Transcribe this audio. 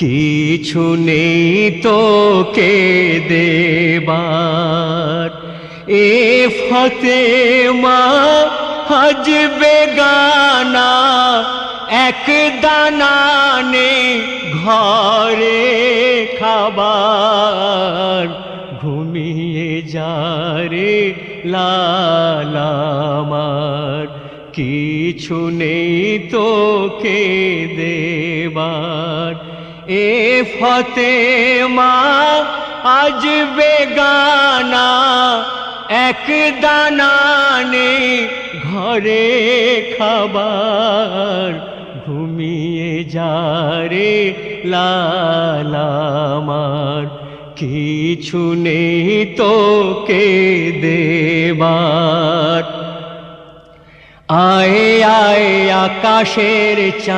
কিছু নেই তোকে দেবার, এ ফতেমা হজ বেগানা, এক দানা নেই ঘরে খাবার। ঘুমিয়ে যা রে লালা আমার, কিছু নেই তোকে দেবার। এ ফতেমা আজ বেগানা, এক দানা নেই ঘরে খাবার। ঘুমিয়ে যা রে লালা আমার, কিছু নেই তোকে দেবার। আয় আয় আকাশের চাঁদ